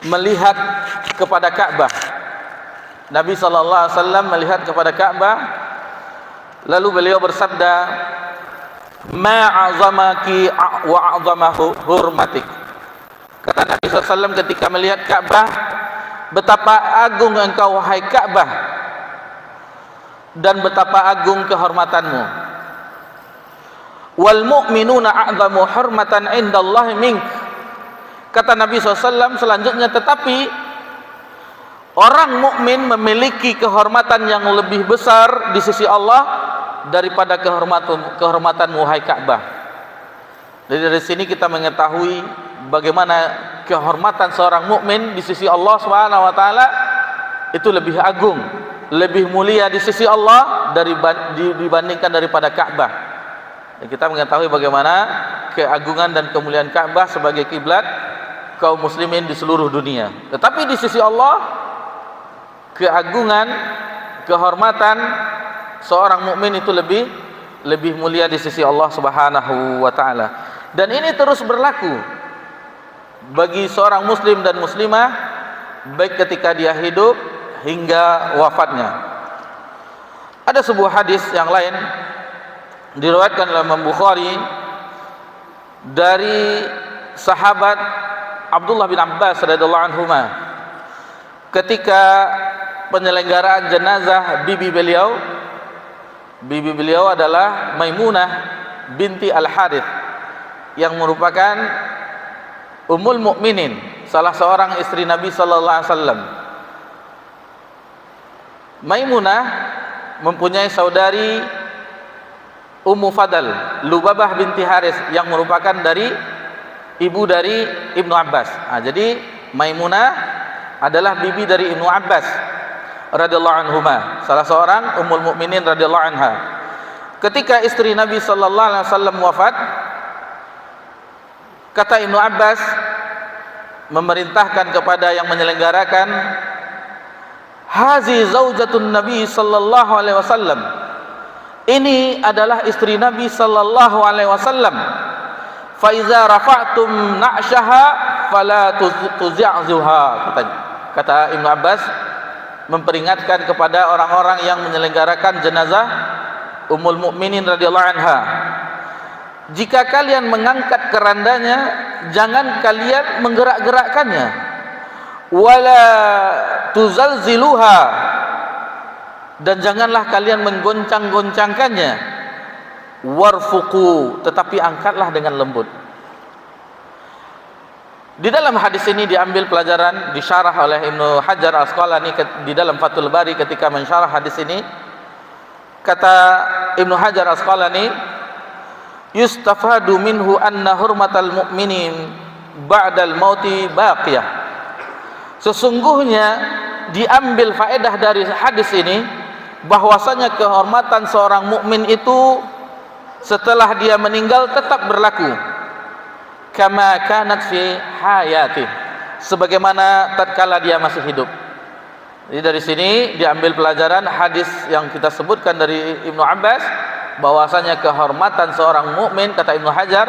melihat kepada Ka'bah. Nabi sallallahu alaihi wasallam melihat kepada Ka'bah, lalu beliau bersabda, "Ma'azamaki wa 'azamahu hurmatik." Kata Nabi sallallahu alaihi wasallam ketika melihat Ka'bah, betapa agung engkau wahai Ka'bah dan betapa agung kehormatanmu. Wal mu'minuna a'zamu hurmatan indallahi mink. Kata Nabi SAW selanjutnya, tetapi orang mukmin memiliki kehormatan yang lebih besar di sisi Allah daripada kehormatan wahai Ka'bah. Jadi dari sini kita mengetahui bagaimana kehormatan seorang mukmin di sisi Allah Subhanahu wa taala itu lebih agung, lebih mulia di sisi Allah dibandingkan daripada Ka'bah. Dan kita mengetahui bagaimana keagungan dan kemuliaan Ka'bah sebagai kiblat kaum muslimin di seluruh dunia. Tetapi di sisi Allah, keagungan, kehormatan seorang mukmin itu lebih mulia di sisi Allah Subhanahu wa taala. Dan ini terus berlaku bagi seorang muslim dan muslimah baik ketika dia hidup hingga wafatnya. Ada sebuah hadis yang lain diriwayatkan oleh Imam Bukhari dari sahabat Abdullah bin Abbas radhiyallahu anhuma, ketika penyelenggaraan jenazah bibi beliau adalah Maimunah binti Al-Harith yang merupakan Ummul Mukminin, salah seorang istri Nabi sallallahu alaihi wasallam. Maimunah mempunyai saudari Ummu Fadal, Lubabah binti Haris, yang merupakan ibu dari Ibnu Abbas. Jadi Maimunah adalah bibi dari Ibnu Abbas radhiyallahu anhuma, salah seorang Ummul Mukminin radhiyallahu anha. Ketika istri Nabi sallallahu alaihi wasallam wafat, kata Ibnu Abbas memerintahkan kepada yang menyelenggarakan, "Hazi zaujatun Nabi sallallahu alaihi wasallam." Ini adalah istri Nabi sallallahu alaihi wasallam. Fa iza rafa'tum na'syaha fala tuzi'zuha. Kata Ibnu Abbas memperingatkan kepada orang-orang yang menyelenggarakan jenazah Ummul Mukminin radhiyallahu anha, jika kalian mengangkat kerandanya, jangan kalian menggerak-gerakkannya. Wala tuzalziluha, dan janganlah kalian menggoncang-goncangkannya. Warfuqu, tetapi angkatlah dengan lembut. Di dalam hadis ini diambil pelajaran, disyarah oleh Ibnu Hajar Al-Asqalani di dalam Fathul Bari ketika mensyarah hadis ini. Kata Ibnu Hajar Al-Asqalani, yustafadu minhu anna hurmatal mu'minin ba'dal mauti baqiyah. Sesungguhnya diambil faedah dari hadis ini bahwasanya kehormatan seorang mukmin itu setelah dia meninggal tetap berlaku, kama kanat fi hayati, sebagaimana tatkala dia masih hidup. Jadi dari sini diambil pelajaran hadis yang kita sebutkan dari Ibnu Abbas, bahwasanya kehormatan seorang mukmin, kata Ibnu Hajar,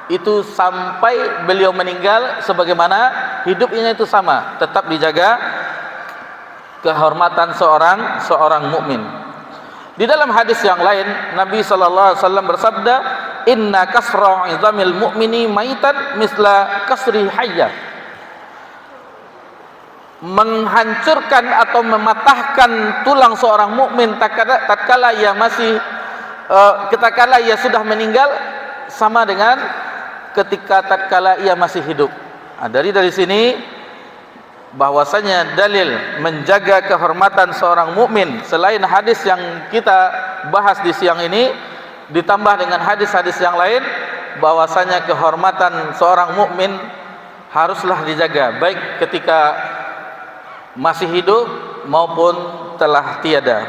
itu sampai beliau meninggal sebagaimana hidupnya itu sama, tetap dijaga kehormatan seorang mukmin. Di dalam hadis yang lain Nabi sallallahu alaihi wasallam bersabda, "Inna kasra 'izamil mu'mini maitan misla kasri hayya." Menghancurkan atau mematahkan tulang seorang mukmin tatkala ia masih tatkala ia sudah meninggal sama dengan ketika tatkala ia masih hidup. Dari sini bahwasanya dalil menjaga kehormatan seorang mukmin selain hadis yang kita bahas di siang ini, ditambah dengan hadis-hadis yang lain, bahwasanya kehormatan seorang mukmin haruslah dijaga baik ketika masih hidup maupun telah tiada.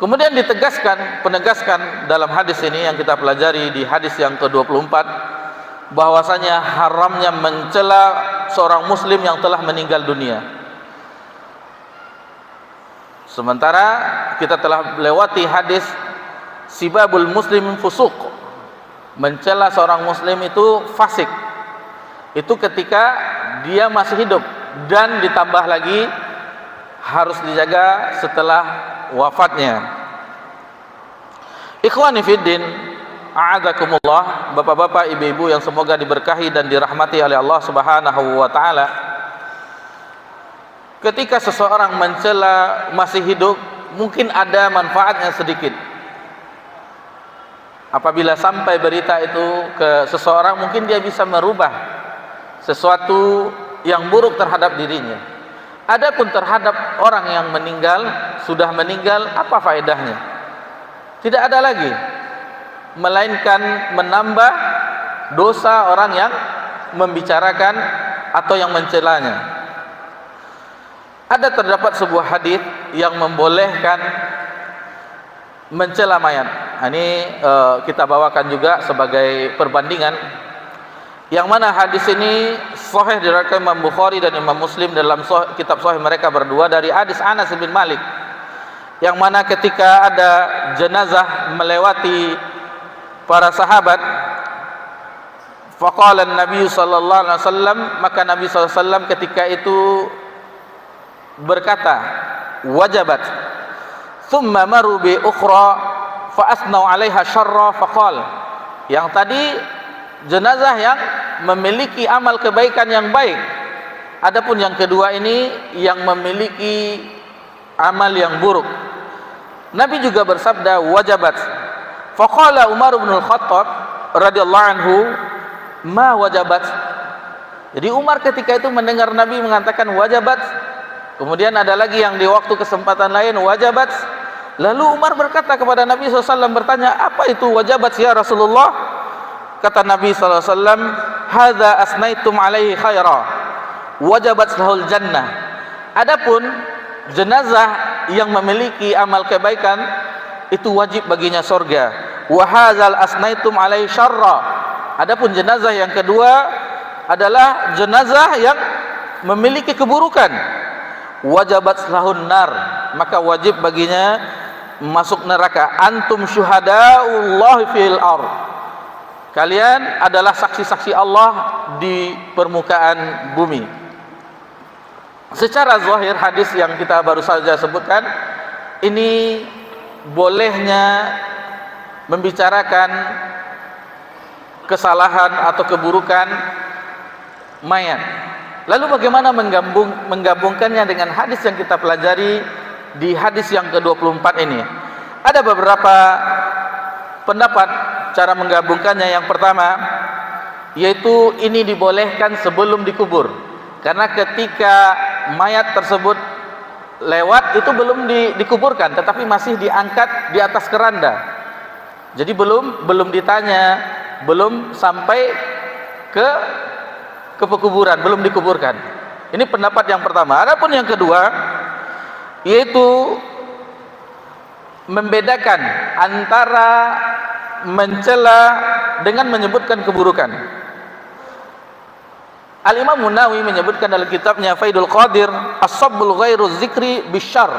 Kemudian penegaskan dalam hadis ini yang kita pelajari di hadis yang ke-24, bahwasanya haramnya mencela seorang muslim yang telah meninggal dunia. Sementara kita telah lewati hadis sibabul muslim fusuq, mencela seorang muslim itu fasik. Itu ketika dia masih hidup, dan ditambah lagi harus dijaga setelah wafatnya. Ikhwani fiddin, a'adzakumullah, bapak-bapak, ibu-ibu yang semoga diberkahi dan dirahmati oleh Allah Subhanahu wa taala. Ketika seseorang mencela masih hidup, mungkin ada manfaatnya sedikit. Apabila sampai berita itu ke seseorang, mungkin dia bisa merubah sesuatu yang buruk terhadap dirinya. Adapun terhadap orang yang meninggal, sudah meninggal, apa faedahnya? Tidak ada lagi, melainkan menambah dosa orang yang membicarakan atau yang mencelanya. Ada terdapat sebuah hadis yang membolehkan mencela mayat. Ini kita bawakan juga sebagai perbandingan, yang mana hadis ini sahih diriwayatkan Imam Bukhari dan Imam Muslim dalam kitab sahih mereka berdua dari hadis Anas bin Malik, yang mana ketika ada jenazah melewati para sahabat, faqala Nabi sallallahu alaihi wasallam, maka Nabi sallallahu alaihi wasallam ketika itu berkata, wajabat, thumma maru bi ukhra fa asnau 'alaiha syarra faqal. Yang tadi jenazah yang memiliki amal kebaikan yang baik, adapun yang kedua ini yang memiliki amal yang buruk. Nabi juga bersabda, wajabat. Faqala Umar bin Al-Khattab radhiyallahu anhu, ma wajabat. Jadi Umar ketika itu mendengar Nabi mengatakan wajabat, kemudian ada lagi yang di waktu kesempatan lain wajabat, lalu Umar berkata kepada Nabi SAW, bertanya, apa itu wajabat ya Rasulullah? Kata Nabi SAW, hadza asnaitum alaihi khaira, wajabat lahul jannah. Adapun jenazah yang memiliki amal kebaikan, itu wajib baginya surga. Wa hadzal asnaitum alaihi syarra. Adapun jenazah yang kedua adalah jenazah yang memiliki keburukan, wajabat lahun nar, maka wajib baginya masuk neraka. Antum syuhadaullahi fil ardh, kalian adalah saksi-saksi Allah di permukaan bumi. Secara zahir hadis yang kita baru saja sebutkan ini bolehnya membicarakan kesalahan atau keburukan mayat. Lalu bagaimana menggabungkannya dengan hadis yang kita pelajari di hadis yang ke-24 ini? Ada beberapa pendapat cara menggabungkannya. Yang pertama, yaitu ini dibolehkan sebelum dikubur, karena ketika mayat tersebut lewat itu belum dikuburkan, tetapi masih diangkat di atas keranda. Jadi belum ditanya, belum sampai ke pekuburan, belum dikuburkan. Ini pendapat yang pertama. Adapun yang kedua, yaitu membedakan antara mencela dengan menyebutkan keburukan. Al-Imam Munawi menyebutkan dalam kitabnya Faidul Qadir, as-sabbul ghairu zikri bisyarr.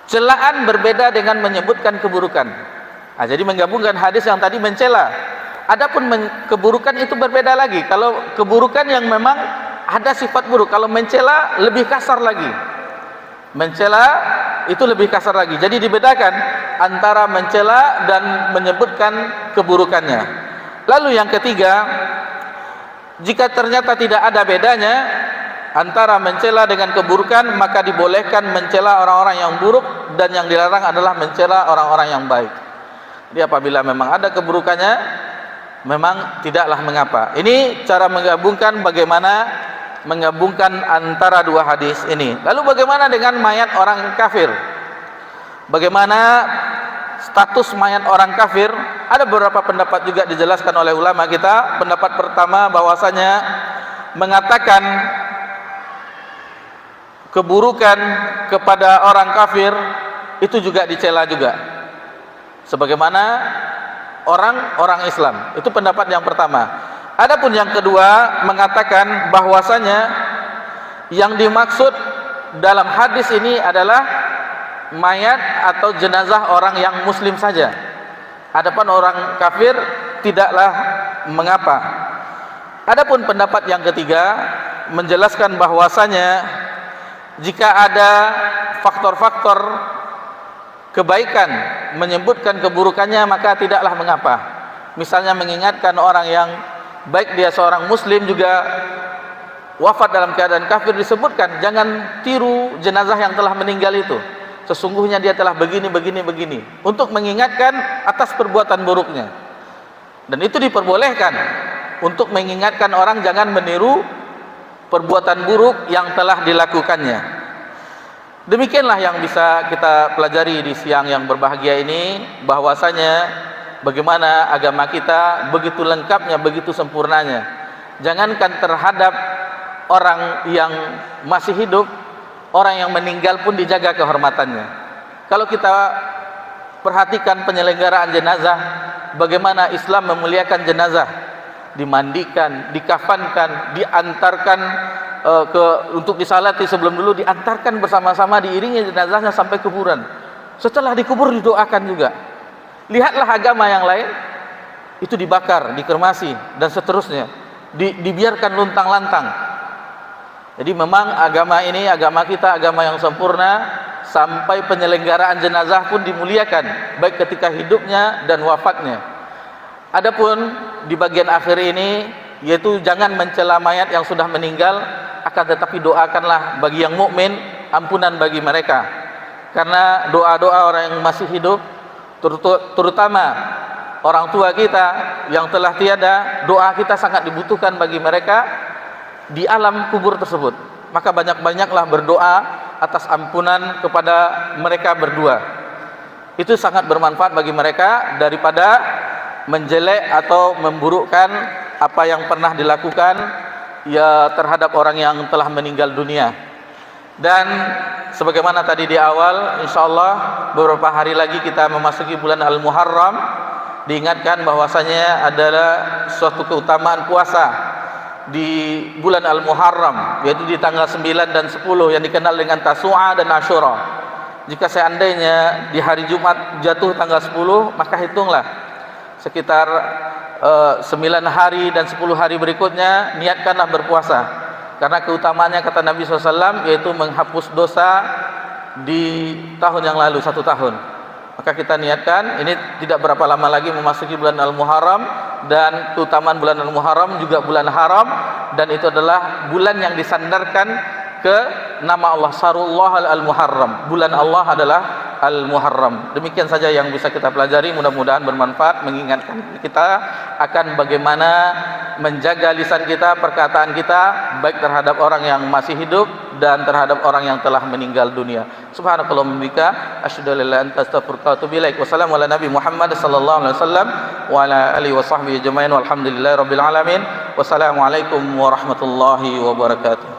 Celaan berbeda dengan menyebutkan keburukan. Nah, jadi menggabungkan hadis yang tadi mencela. Adapun keburukan itu berbeda lagi. Kalau keburukan yang memang ada sifat buruk, kalau mencela lebih kasar lagi. Mencela itu lebih kasar lagi. Jadi dibedakan antara mencela dan menyebutkan keburukannya. Lalu yang ketiga, jika ternyata tidak ada bedanya antara mencela dengan keburukan, maka dibolehkan mencela orang-orang yang buruk, dan yang dilarang adalah mencela orang-orang yang baik. Jadi apabila memang ada keburukannya, memang tidaklah mengapa. Ini cara menggabungkan, bagaimana menggabungkan antara dua hadis ini. Lalu bagaimana dengan mayat orang kafir? Bagaimana status mayat orang kafir? Ada beberapa pendapat juga dijelaskan oleh ulama kita. Pendapat pertama bahwasanya mengatakan keburukan kepada orang kafir itu juga dicela juga, sebagaimana orang Islam. Itu pendapat yang pertama. Adapun yang kedua mengatakan bahwasanya yang dimaksud dalam hadis ini adalah mayat atau jenazah orang yang muslim saja. Adapun orang kafir tidaklah mengapa. Adapun pendapat yang ketiga menjelaskan bahwasanya jika ada faktor-faktor kebaikan menyebutkan keburukannya, maka tidaklah mengapa. Misalnya mengingatkan orang yang baik dia seorang muslim juga wafat dalam keadaan kafir, disebutkan jangan tiru jenazah yang telah meninggal itu, sesungguhnya dia telah begini untuk mengingatkan atas perbuatan buruknya. Dan itu diperbolehkan untuk mengingatkan orang jangan meniru perbuatan buruk yang telah dilakukannya. Demikianlah yang bisa kita pelajari di siang yang berbahagia ini, bahwasanya bagaimana agama kita begitu lengkapnya, begitu sempurnanya. Jangankan terhadap orang yang masih hidup, orang yang meninggal pun dijaga kehormatannya. Kalau kita perhatikan penyelenggaraan jenazah, bagaimana Islam memuliakan jenazah, dimandikan, dikafankan, diantarkan untuk disalati, sebelum dulu diantarkan bersama-sama, diiringi jenazahnya sampai kuburan. Setelah dikubur didoakan juga. Lihatlah agama yang lain, itu dibakar, dikremasi dan seterusnya, dibiarkan luntang-lantang. Jadi memang agama ini, agama kita, agama yang sempurna, sampai penyelenggaraan jenazah pun dimuliakan, baik ketika hidupnya dan wafatnya. Adapun di bagian akhir ini, yaitu jangan mencela mayat yang sudah meninggal, akan tetapi doakanlah bagi yang mukmin ampunan bagi mereka. Karena doa-doa orang yang masih hidup, terutama orang tua kita yang telah tiada, doa kita sangat dibutuhkan bagi mereka di alam kubur tersebut. Maka banyak-banyaklah berdoa atas ampunan kepada mereka berdua. Itu sangat bermanfaat bagi mereka daripada menjelek atau memburukkan apa yang pernah dilakukan ya terhadap orang yang telah meninggal dunia. Dan sebagaimana tadi di awal, insyaallah beberapa hari lagi kita memasuki bulan Al-Muharram. Diingatkan bahwasanya adalah suatu keutamaan puasa di bulan Al-Muharram, yaitu di tanggal 9 dan 10 yang dikenal dengan Tasu'a dan Asyura. Jika seandainya di hari Jumat jatuh tanggal 10, maka hitunglah sekitar 9 hari dan 10 hari berikutnya, niatkanlah berpuasa. Karena keutamaannya kata Nabi SAW, yaitu menghapus dosa di tahun yang lalu, 1 tahun. Maka kita niatkan, ini tidak berapa lama lagi memasuki bulan Al-Muharram, dan keutamaan bulan Al-Muharram juga bulan haram, dan itu adalah bulan yang disandarkan ke nama Allah, Syahrullah Al-Muharram. Bulan Allah adalah Al-Muharram. Demikian saja yang bisa kita pelajari, mudah-mudahan bermanfaat, mengingatkan kita akan bagaimana menjaga lisan kita, perkataan kita, baik terhadap orang yang masih hidup dan terhadap orang yang telah meninggal dunia. Subhanakallahumma bika asyhadu an la ilaha illa anta astaghfiruka wa atubu ilaik. Wassalamu ala nabi Muhammad sallallahu alaihi wasallam wa ala alihi wa sahbihi ajmain walhamdulillahi rabbil alamin. Wassalamualaikum warahmatullahi wabarakatuh.